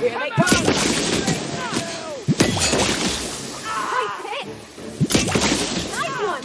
Here they come! Nice hit! Nice one!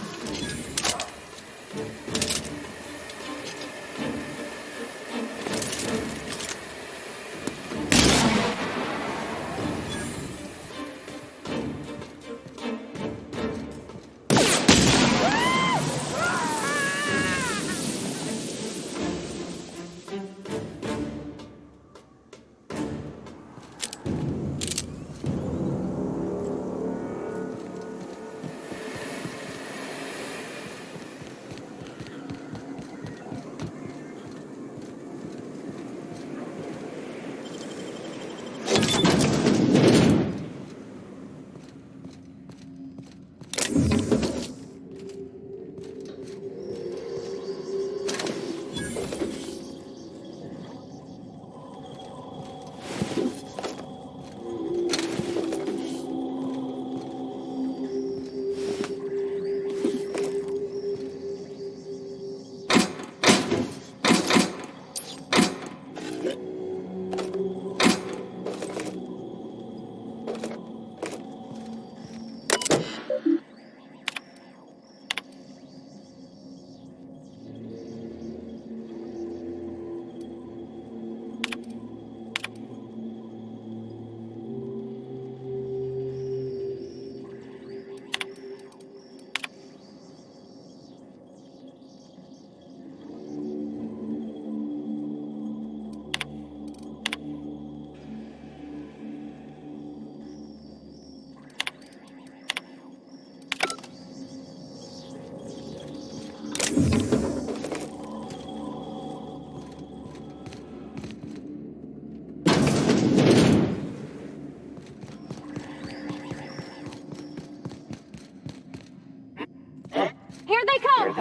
Here they come!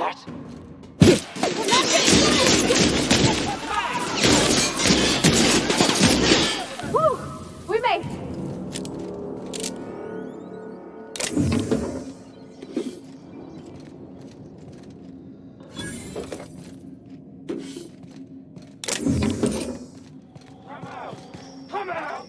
Whew! We made it! Come out!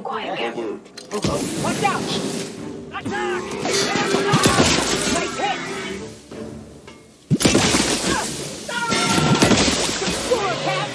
Quiet, careful. Watch out! Attack! Nice hit! Score, Cap!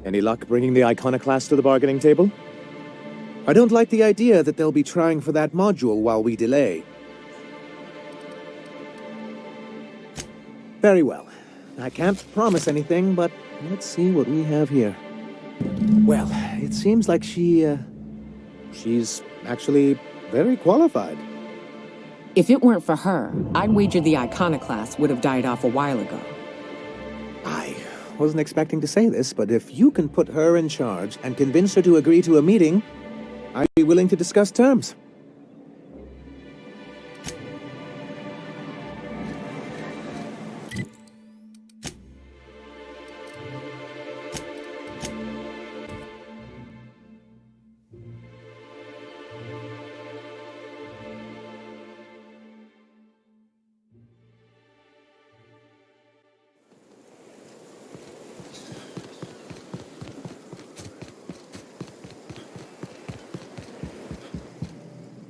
Any luck bringing the iconoclast to the bargaining table? I don't like the idea that they'll be trying for that module while we delay. Very well. I can't promise anything, but let's see what we have here. Well, it seems like she's actually very qualified. If it weren't for her, I'd wager the iconoclast would have died off a while ago. I wasn't expecting to say this, but if you can put her in charge and convince her to agree to a meeting, I'd be willing to discuss terms.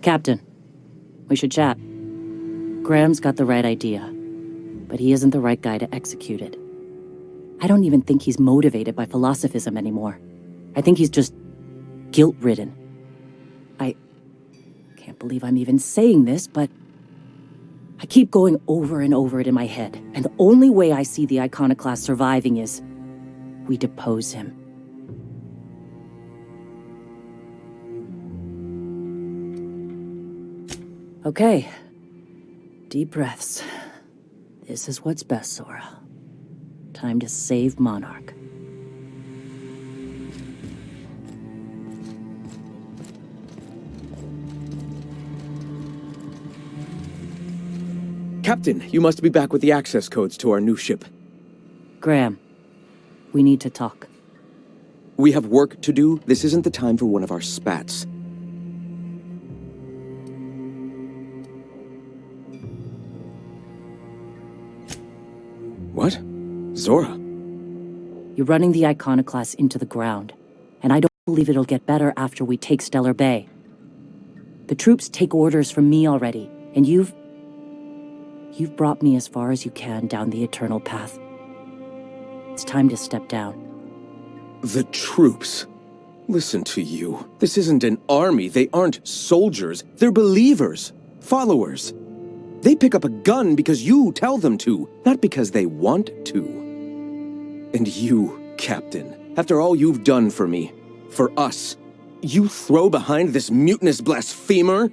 Captain, we should chat. Graham's got the right idea, but he isn't the right guy to execute it. I don't even think he's motivated by philosophism anymore. I think he's just guilt-ridden. I can't believe I'm even saying this, but I keep going over and over it in my head, and the only way I see the iconoclast surviving is we depose him. Okay. Deep breaths. This is what's best, Zora. Time to save Monarch. Captain, you must be back with the access codes to our new ship. Graham, we need to talk. We have work to do. This isn't the time for one of our spats. What? Zora? You're running the iconoclast into the ground, and I don't believe it'll get better after we take Stellar Bay. The troops take orders from me already, and you've brought me as far as you can down the eternal path. It's time to step down. The troops? Listen to you. This isn't an army. They aren't soldiers. They're believers. Followers. They pick up a gun because you tell them to, not because they want to. And you, Captain, after all you've done for me, for us, you throw behind this mutinous blasphemer?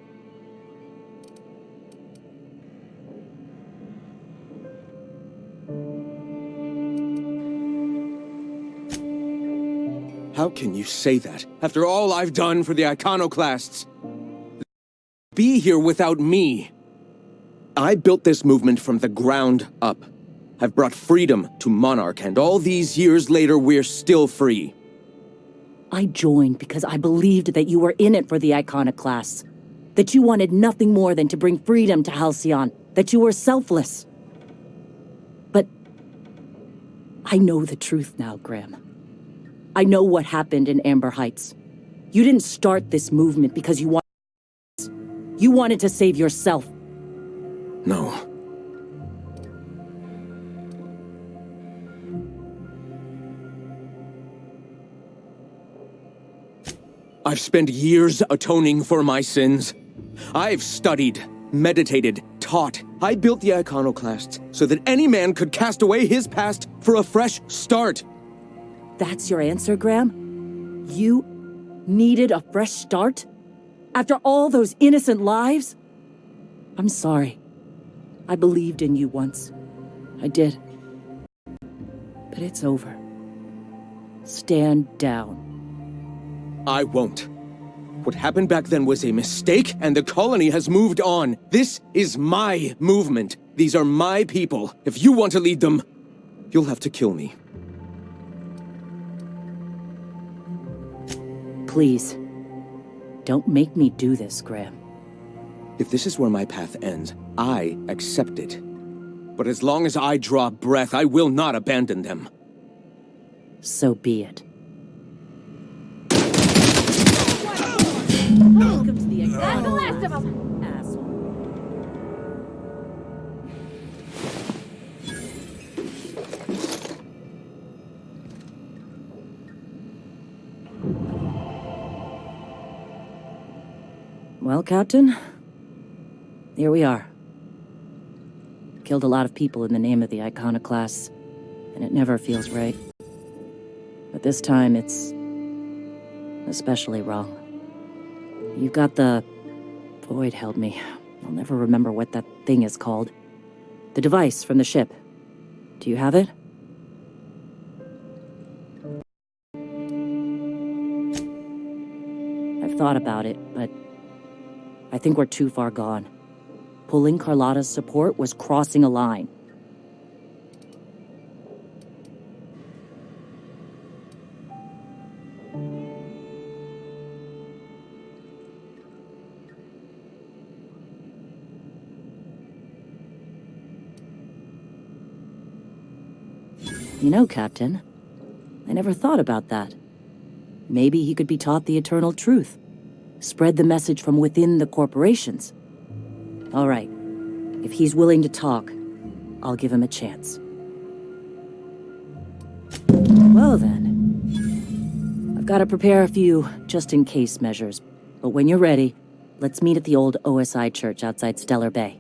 How can you say that, after all I've done for the iconoclasts? Be here without me. I built this movement from the ground up. I've brought freedom to Monarch, and all these years later, we're still free. I joined because I believed that you were in it for the iconoclasts. That you wanted nothing more than to bring freedom to Halcyon. That you were selfless. But I know the truth now, Graham. I know what happened in Amber Heights. You didn't start this movement because you wanted to save yourself. No. I've spent years atoning for my sins. I've studied, meditated, taught. I built the iconoclasts so that any man could cast away his past for a fresh start. That's your answer, Graham? You needed a fresh start? After all those innocent lives? I'm sorry. I believed in you once. I did. But it's over. Stand down. I won't. What happened back then was a mistake, and the colony has moved on. This is my movement. These are my people. If you want to lead them, you'll have to kill me. Please. Don't make me do this, Graham. If this is where my path ends, I accept it. But as long as I draw breath, I will not abandon them. So be it. Welcome to the That's the last of them. asshole. Well, Captain, here we are. Killed a lot of people in the name of the Iconoclasts, and it never feels right. But this time, it's especially wrong. You've got the... Void held me. I'll never remember what that thing is called. The device from the ship. Do you have it? I've thought about it, but I think we're too far gone. Pulling Carlotta's support was crossing a line. You know, Captain, I never thought about that. Maybe he could be taught the eternal truth. Spread the message from within the corporations. All right. If he's willing to talk, I'll give him a chance. Well then. I've got to prepare a few just-in-case measures. But when you're ready, let's meet at the old OSI church outside Stellar Bay.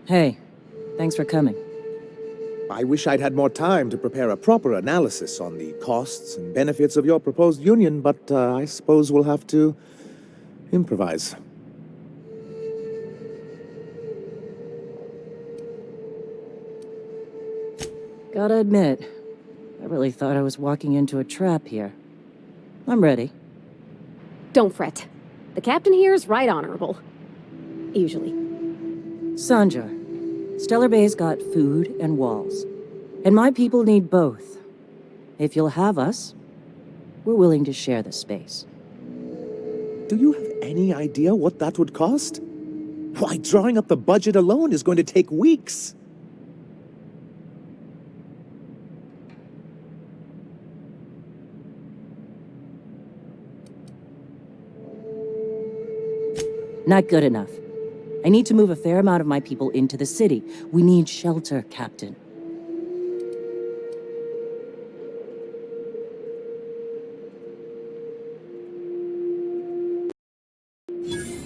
Hey, thanks for coming. I wish I'd had more time to prepare a proper analysis on the costs and benefits of your proposed union, but I suppose we'll have to improvise. Gotta admit, I really thought I was walking into a trap here. I'm ready. Don't fret. The captain here is right honorable. Usually. Sanjar, Stellar Bay's got food and walls. And my people need both. If you'll have us, we're willing to share the space. Do you have any idea what that would cost? Why, drawing up the budget alone is going to take weeks. Not good enough. I need to move a fair amount of my people into the city. We need shelter, Captain.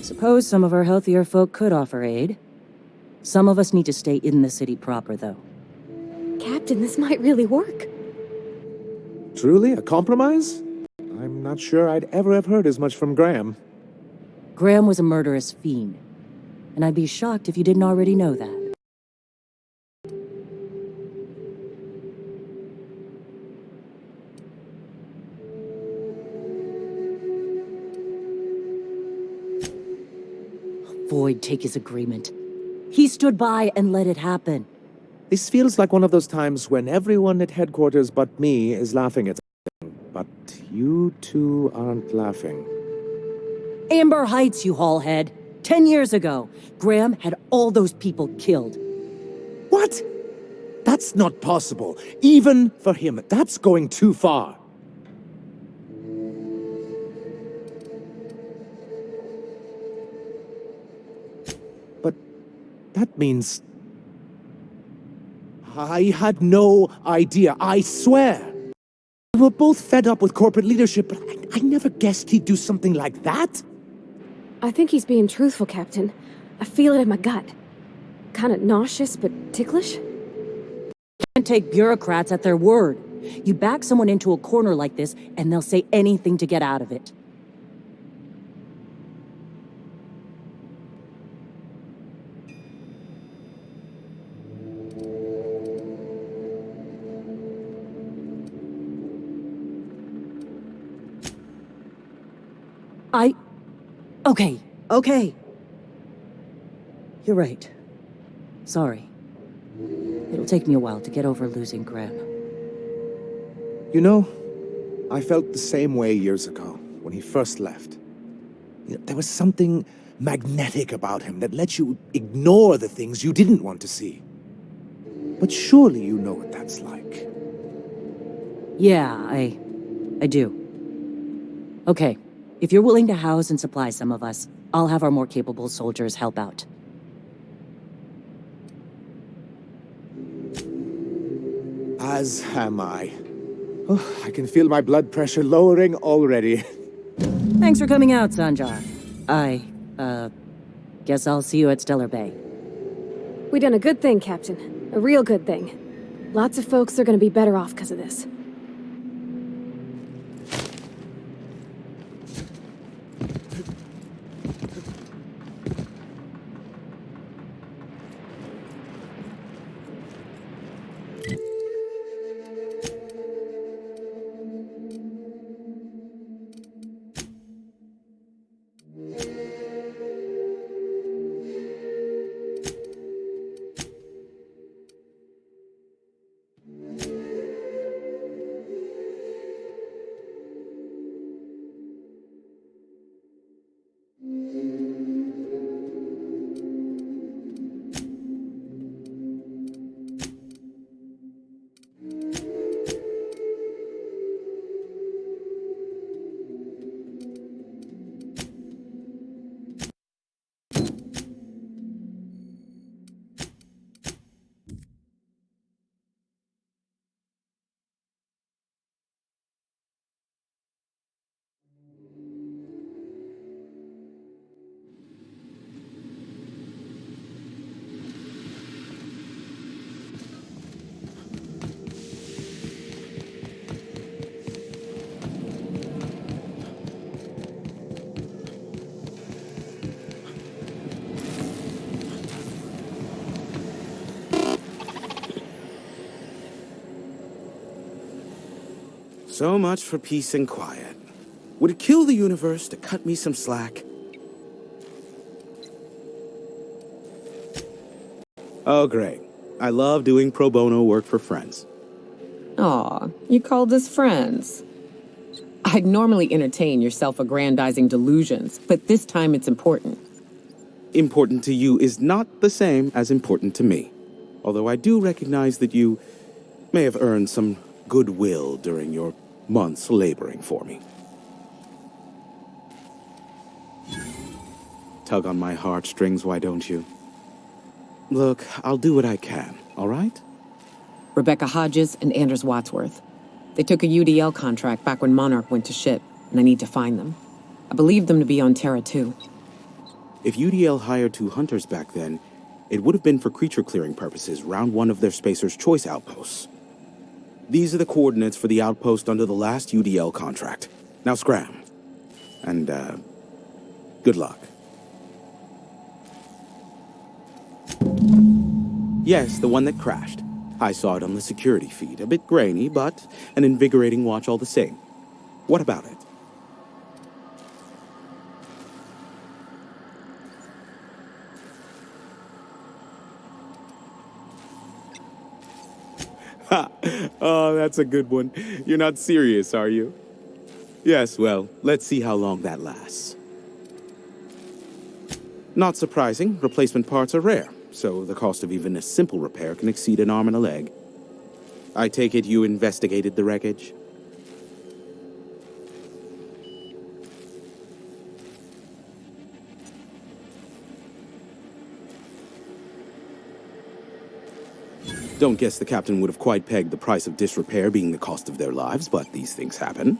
Suppose some of our healthier folk could offer aid. Some of us need to stay in the city proper, though. Captain, this might really work. Truly, a compromise? I'm not sure I'd ever have heard as much from Graham. Graham was a murderous fiend. And I'd be shocked if you didn't already know that. Void take his agreement. He stood by and let it happen. This feels like one of those times when everyone at headquarters but me is laughing at something. But you two aren't laughing. Amber Heights, you haulhead. 10 years ago, Graham had all those people killed. What? That's not possible. Even for him, that's going too far. But that means... I had no idea, I swear. We were both fed up with corporate leadership, but I never guessed he'd do something like that. I think he's being truthful, Captain. I feel it in my gut. Kinda nauseous, but ticklish. Can't take bureaucrats at their word. You back someone into a corner like this, and they'll say anything to get out of it. Okay. You're right. Sorry. It'll take me a while to get over losing Graham. You know, I felt the same way years ago, when he first left. There was something magnetic about him that let you ignore the things you didn't want to see. But surely you know what that's like. Yeah, I do. Okay, if you're willing to house and supply some of us, I'll have our more capable soldiers help out. As am I. Oh, I can feel my blood pressure lowering already. Thanks for coming out, Sanjar. Guess I'll see you at Stellar Bay. We done a good thing, Captain. A real good thing. Lots of folks are gonna be better off because of this. So much for peace and quiet. Would it kill the universe to cut me some slack? Oh, great. I love doing pro bono work for friends. Aw, you called us friends. I'd normally entertain your self-aggrandizing delusions, but this time it's important. Important to you is not the same as important to me. Although I do recognize that you may have earned some goodwill during your months laboring for me. Tug on my heartstrings, why don't you? Look, I'll do what I can, all right? Rebecca Hodges and Anders Wadsworth. They took a UDL contract back when Monarch went to ship, and I need to find them. I believe them to be on Terra 2. If UDL hired 2 hunters back then, it would have been for creature clearing purposes round one of their Spacer's Choice outposts. These are the coordinates for the outpost under the last UDL contract. Now scram. And, good luck. Yes, the one that crashed. I saw it on the security feed. A bit grainy, but an invigorating watch all the same. What about it? Ha! Oh, that's a good one. You're not serious, are you? Yes, well, let's see how long that lasts. Not surprising, replacement parts are rare, so the cost of even a simple repair can exceed an arm and a leg. I take it you investigated the wreckage? Don't guess the captain would have quite pegged the price of disrepair being the cost of their lives, but these things happen.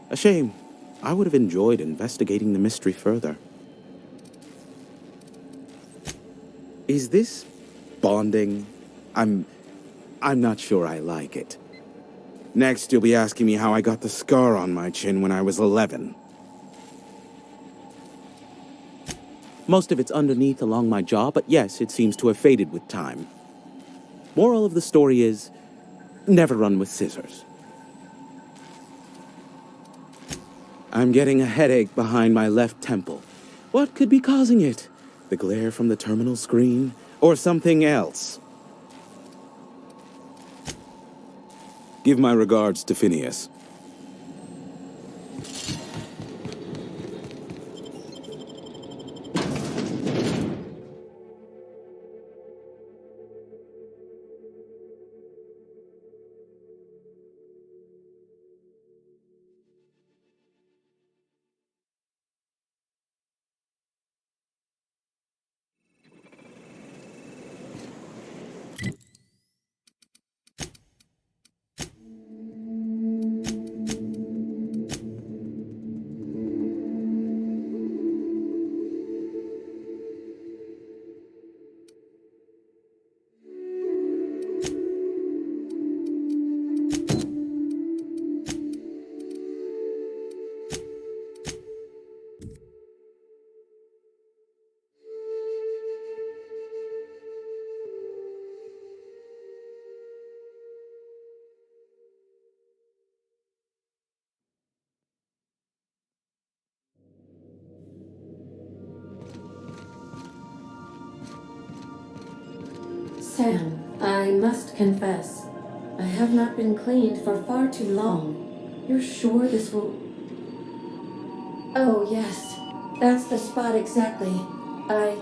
A shame. I would have enjoyed investigating the mystery further. Is this bonding? I'm not sure I like it. Next, you'll be asking me how I got the scar on my chin when I was 11. Most of it's underneath along my jaw, but yes, it seems to have faded with time. Moral of the story is, never run with scissors. I'm getting a headache behind my left temple. What could be causing it? The glare from the terminal screen? Or something else? Give my regards to Phineas. Sam, I must confess, I have not been cleaned for far too long. You're sure this will... Oh, yes. That's the spot exactly. I...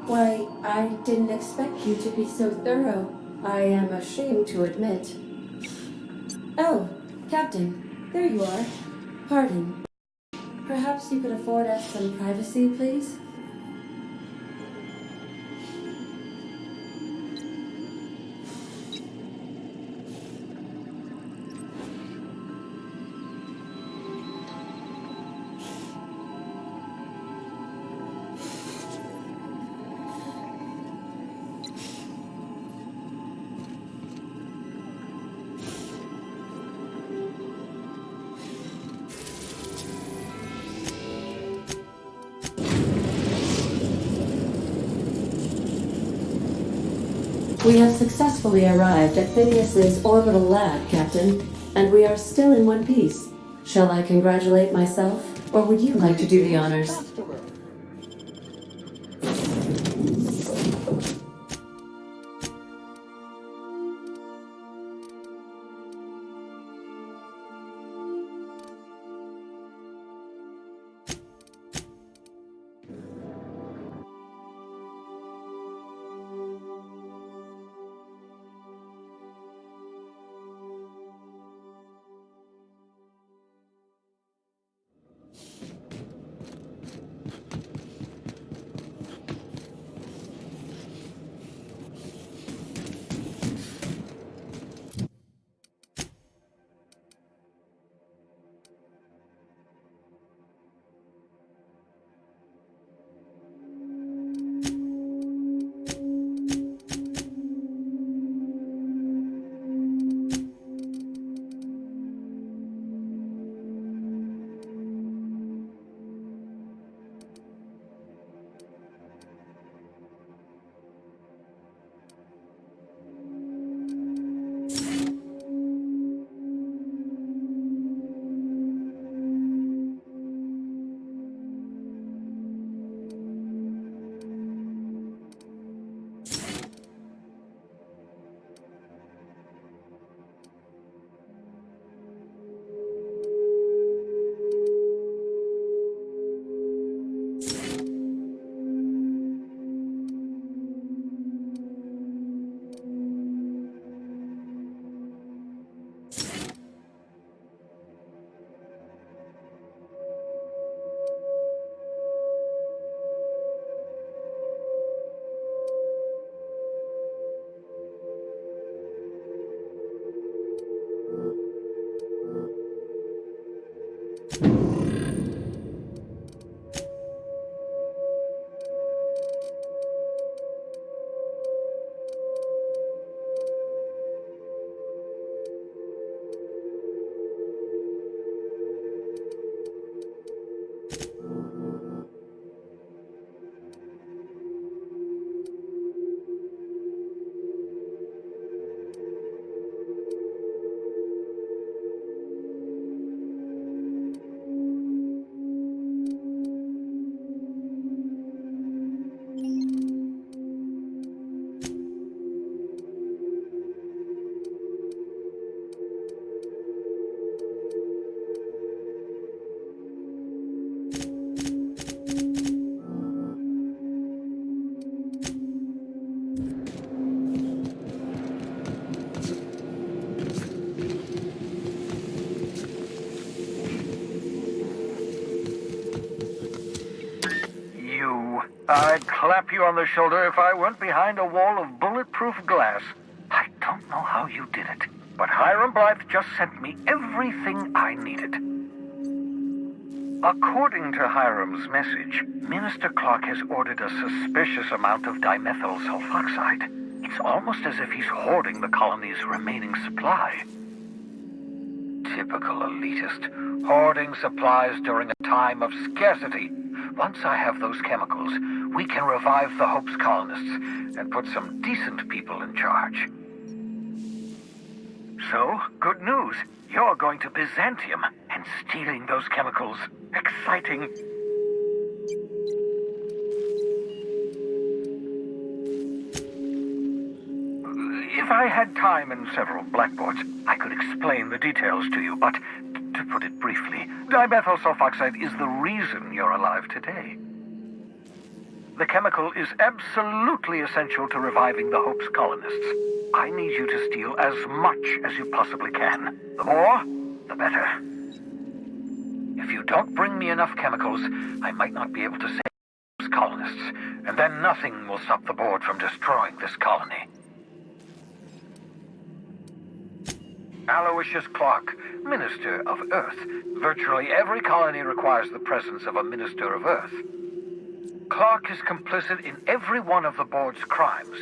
Why, I didn't expect you to be so thorough. I am ashamed to admit. Oh, Captain, there you are. Pardon. Perhaps you could afford us some privacy, please? We have successfully arrived at Phineas's orbital lab, Captain, and we are still in one piece. Shall I congratulate myself, or would you like to do the honors? I'd clap you on the shoulder if I weren't behind a wall of bulletproof glass. I don't know how you did it, but Hiram Blythe just sent me everything I needed. According to Hiram's message, Minister Clark has ordered a suspicious amount of dimethyl sulfoxide. It's almost as if he's hoarding the colony's remaining supply. Typical elitist, hoarding supplies during a time of scarcity. Once I have those chemicals, we can revive the Hope's colonists and put some decent people in charge. So, good news. You're going to Byzantium, and stealing those chemicals. Exciting. If I had time and several blackboards, I could explain the details to you, but to put it briefly, dimethyl sulfoxide is the reason you're alive today. The chemical is absolutely essential to reviving the Hope's colonists. I need you to steal as much as you possibly can. The more, the better. If you don't bring me enough chemicals, I might not be able to save Hope's colonists, and then nothing will stop the board from destroying this colony. Aloysius Clark, Minister of Earth. Virtually every colony requires the presence of a Minister of Earth. Clark is complicit in every one of the board's crimes.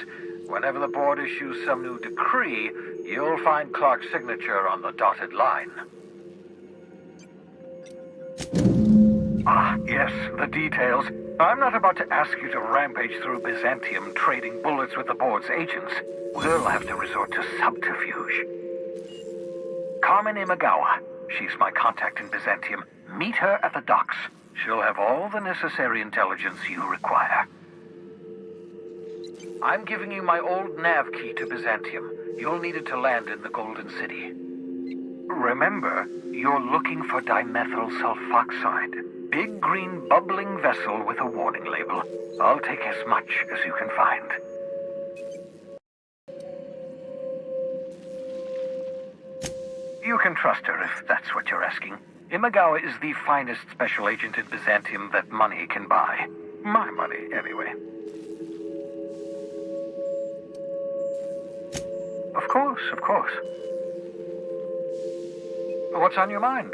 Whenever the board issues some new decree, you'll find Clark's signature on the dotted line. Ah, yes, the details. I'm not about to ask you to rampage through Byzantium trading bullets with the board's agents. We'll have to resort to subterfuge. Carmen Imagawa. She's my contact in Byzantium. Meet her at the docks. She'll have all the necessary intelligence you require. I'm giving you my old nav key to Byzantium. You'll need it to land in the Golden City. Remember, you're looking for dimethyl sulfoxide. Big green bubbling vessel with a warning label. I'll take as much as you can find. You can trust her if that's what you're asking. Imagawa is the finest special agent in Byzantium that money can buy. My money, anyway. Of course, of course. What's on your mind?